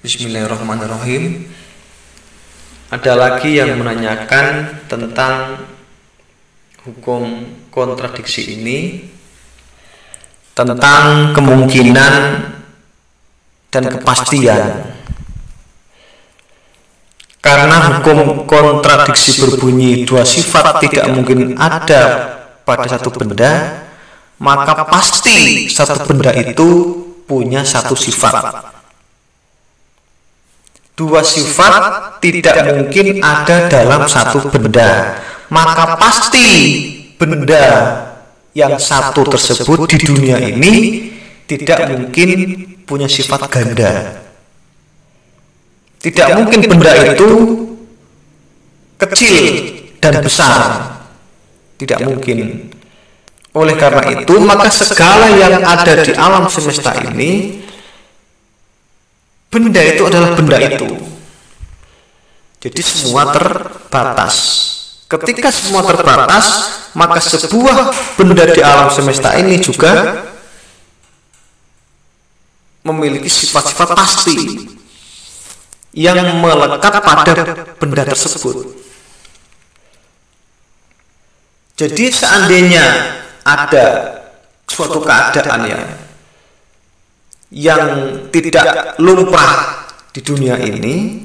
Bismillahirrahmanirrahim. Ada lagi yang menanyakan tentang hukum kontradiksi ini, tentang kemungkinan dan kepastian. Karena hukum kontradiksi berbunyi dua sifat tidak mungkin ada pada satu benda, maka pasti satu benda itu punya satu sifat. Dua sifat tidak mungkin ada dalam satu benda, maka pasti benda yang satu tersebut di dunia ini tidak mungkin punya sifat ganda. Tidak mungkin benda itu kecil dan besar, tidak mungkin. Oleh karena itu, maka segala yang ada di alam semesta ini, benda itu adalah benda itu. Jadi semua terbatas. Ketika semua terbatas, maka sebuah benda di alam semesta ini juga memiliki sifat-sifat pasti yang melekat pada benda tersebut. Jadi seandainya ada suatu keadaan yang tidak lumrah di dunia ini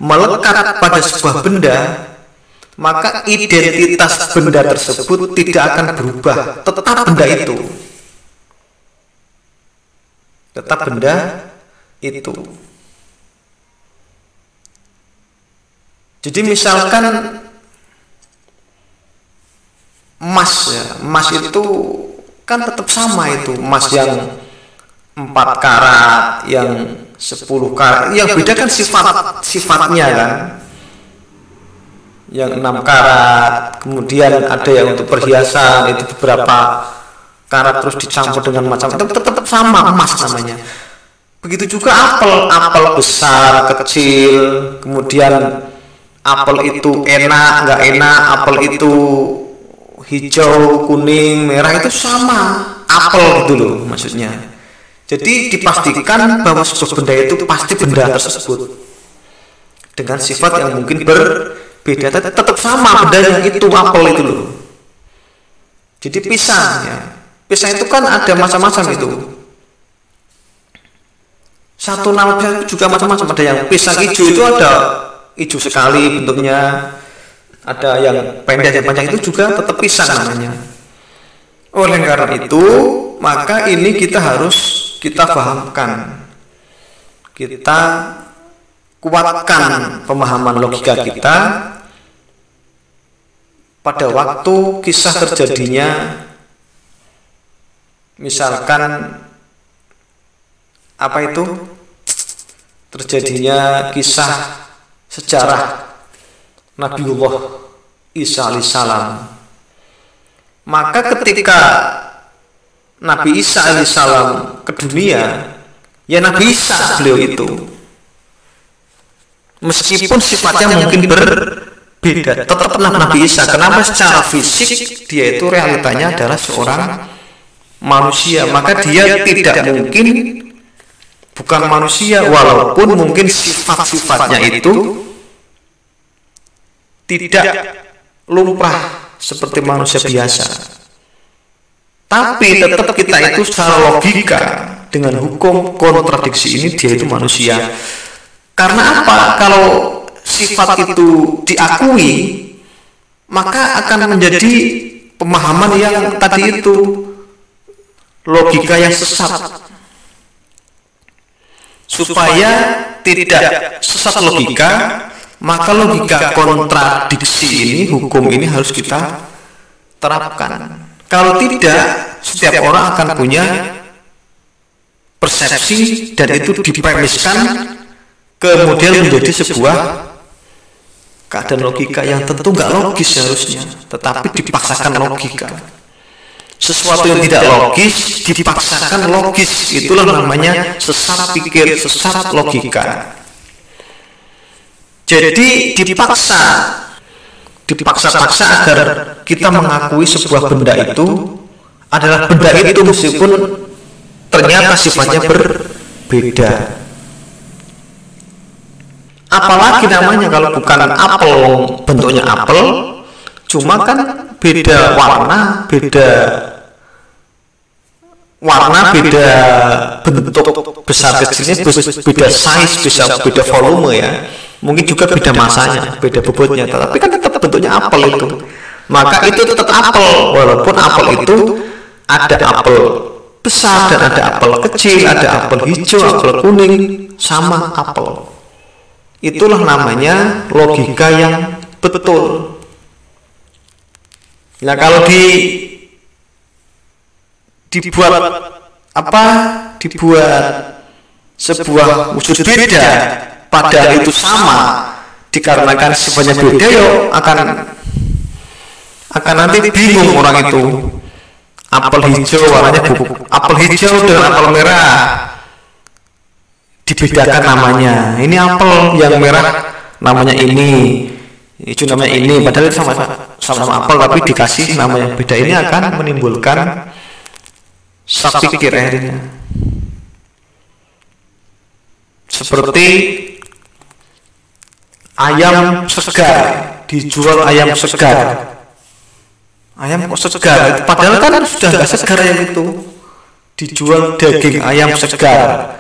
melekat pada sebuah benda, maka identitas benda tersebut tidak akan berubah, tetap benda itu, tetap benda itu. Jadi misalkan emas itu kan tetap sama, itu emas yang 4 karat, yang 10 karat, yang beda kan sifatnya kan. Yang 6 karat, kemudian ada yang untuk perhiasan itu beberapa karat terus dicampur dengan macam itu, tetap sama emas namanya. Begitu juga apel besar, kecil, kemudian apel itu enak, nggak enak, apel itu hijau, kuning, merah, itu sama apel gitu loh maksudnya. Jadi dipastikan bahwa sebuah benda itu pasti benda tersebut dengan sifat yang mungkin berbeda, tetap sama bendanya itu, apel itu loh. Jadi pisang itu kan ada macam-macam itu. Satu nama pisang itu juga macam-macam. Ada yang pisang hijau itu ada hijau sekali bentuknya, ada yang pendek dan panjang, itu juga tetap pisang namanya. Oleh karena itu, maka ini kita pahamkan, kita kuatkan pemahaman logika kita pada waktu kisah terjadinya, misalkan terjadinya kisah sejarah Nabiullah Isa alaihissalam. Maka ketika Nabi Isa alaihissalam ke dunia, ya Nabi Isa beliau itu, meskipun sifatnya mungkin berbeda, tetap Nabi Isa. Kenapa? Secara fisik dia itu realitanya adalah seorang manusia, maka dia tidak mungkin bukan manusia, walaupun mungkin sifat-sifatnya itu tidak lumrah seperti manusia biasa. Tapi tetap kita itu secara logika dengan hukum kontradiksi ini, dia itu manusia. Karena apa? Kalau sifat itu diakui, maka akan menjadi pemahaman yang tadi itu logika yang sesat. Supaya tidak sesat logika, maka logika kontradiksi ini, hukum ini harus kita terapkan. Kalau tidak, setiap orang akan punya persepsi dan itu dipremiskan kemudian menjadi sebuah keadaan logika yang tentu nggak logis seharusnya, tetapi dipaksakan logika. Sesuatu yang tidak logis dipaksakan logis, itulah namanya sesat pikir, sesat logika. Jadi dipaksa-paksa agar kita mengakui sebuah benda itu adalah benda itu, meskipun ternyata sifatnya berbeda. Apalagi namanya kalau bukan apel, bentuknya apel, cuma kan beda warna, beda bentuk, besar kecilnya, beda size, beda volume ya. Mungkin juga beda masanya, beda bobotnya, tapi kan tetap bentuknya apel itu. Maka itu tetap apel, walaupun apel itu ada apel besar dan ada apel kecil, ada apel hijau, apel kuning, sama apel. Itulah namanya logika yang betul. Nah, kalau dibuat sebuah wujud beda padahal itu sama, dikarenakan sifatnya beda, yo akan nanti bingung orang itu. Apel hijau warnanya apel hijau dengan apel merah dibedakan namanya. Ini apel yang merah namanya ini, hijau namanya ini, padahal sama apel tapi dikasih namanya beda. Ini akan menimbulkan sak pikir akhirnya. Seperti ayam segar, dijual ayam segar. Ayam kok segar? Padahal kan sudah nggak segar ayam itu. Dijual daging ayam segar.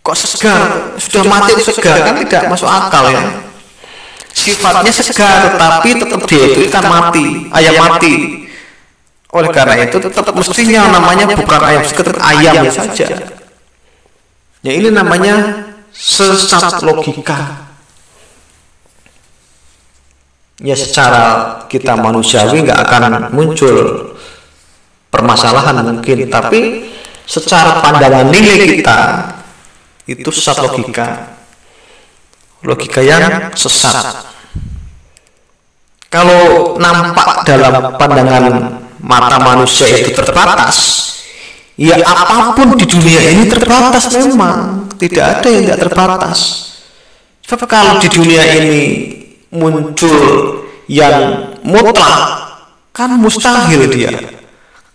Kok segar? Sudah mati segar, kan tidak masuk akal ya. Sifatnya segar, tapi tetap dia itu kan mati, ayam mati. Oleh karena itu tetap mestinya namanya bukan ayam segar, ayam saja. Ya ini namanya sesat logika. Ya secara kita manusiawi nggak akan muncul permasalahan mungkin, tapi secara pandangan nilai kita itu sesat logika yang sesat. Kalau nampak dalam pandangan mata manusia itu terbatas, ya apapun di dunia ini terbatas, memang tidak ada yang tidak terbatas. Sebab kalau di dunia ini muncul yang mutlak, kan mustahil dia.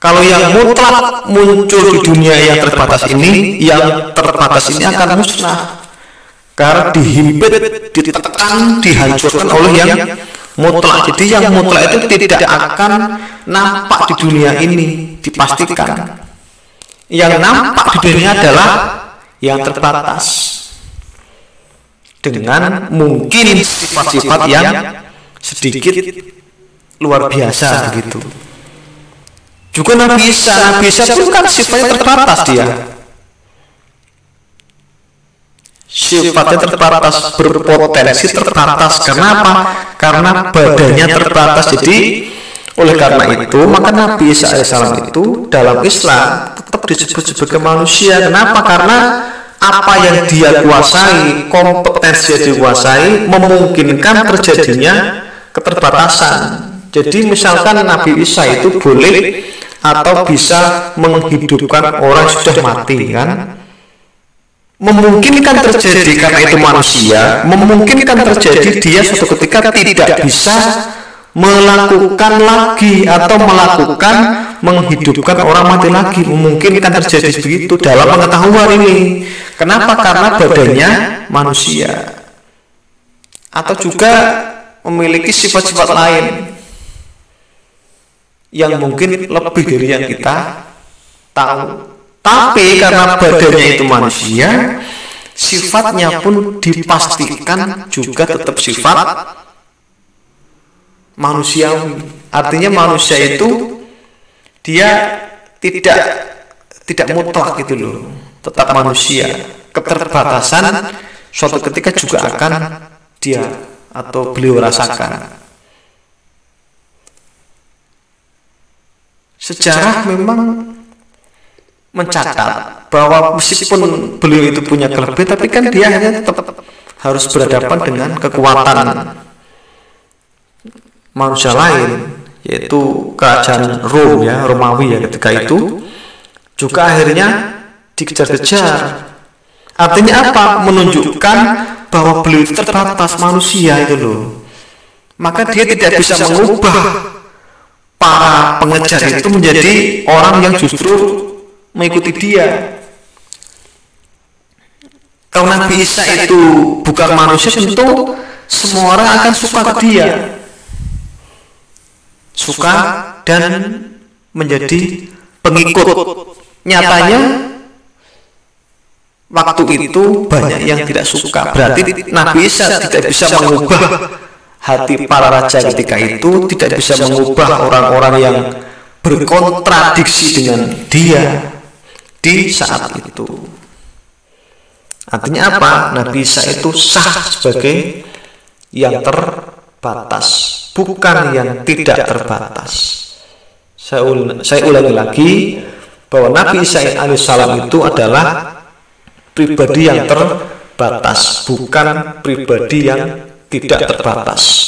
Kalau yang mutlak muncul di dunia yang terbatas ini, yang terbatas ini akan musnah karena dihimpit, ditekan, dihancurkan oleh yang mutlak. Jadi yang mutlak itu tidak akan nampak di dunia ini, dipastikan. Yang nampak di dunia adalah yang terbatas, dengan mungkin sifat-sifat yang sedikit luar biasa begitu. Juga Nabi Isa pun kan sifatnya terbatas dia. Sifatnya terbatas, berpotensi terbatas. Kenapa? Karena badannya terbatas. Jadi oleh karena itu maka Nabi Isa AS itu dalam Islam tetap disebut sebagai manusia. Kenapa? Karena apa yang dia kuasai, kompetensi yang dikuasai memungkinkan terjadinya keterbatasan. Jadi misalkan Nabi Isa itu boleh atau bisa menghidupkan orang yang sudah mati, kan? Memungkinkan terjadi karena itu manusia, memungkinkan terjadi dia suatu ketika tidak bisa melakukan lagi atau melakukan menghidupkan orang mati lagi, memungkinkan terjadi begitu dalam pengetahuan ini. Kenapa? Karena badannya manusia, atau juga memiliki sifat-sifat lain yang mungkin lebih dari yang kita tahu. Tapi karena badannya itu manusia, sifatnya pun dipastikan juga tetap sifat manusiawi. Artinya manusia itu dia tidak mutlak gitu loh, tetap manusia. Keterbatasan suatu ketika juga akan dia atau beliau rasakan. Sejarah memang mencatat bahwa meskipun beliau itu punya kelebihan, tapi kan dia hanya tetap harus berhadapan dengan kekuatan manusia lain, yaitu kerajaan Rom ya, Romawi ya, ketika itu juga akhirnya dikejar-kejar. Artinya apa? Menunjukkan bahwa beliau itu terbatas, manusia itu loh. Maka dia tidak bisa mengubah para pengejar itu menjadi orang yang justru mengikuti dia. Kalau Nabi Isa itu bukan manusia, tentu semua orang akan suka ke dia, suka dan menjadi pengikut. Nyatanya waktu itu banyak yang tidak suka. Berarti Nabi Isa tidak bisa mengubah hati para raja ketika itu, tidak bisa mengubah orang-orang yang berkontradiksi dengan dia di saat itu. Artinya apa? Nabi Isa itu sah sebagai yang terbatas, bukan yang tidak terbatas. Saya ulangi lagi bahwa Nabi Isa alaihissalam itu adalah pribadi yang terbatas, bukan pribadi yang tidak terbatas.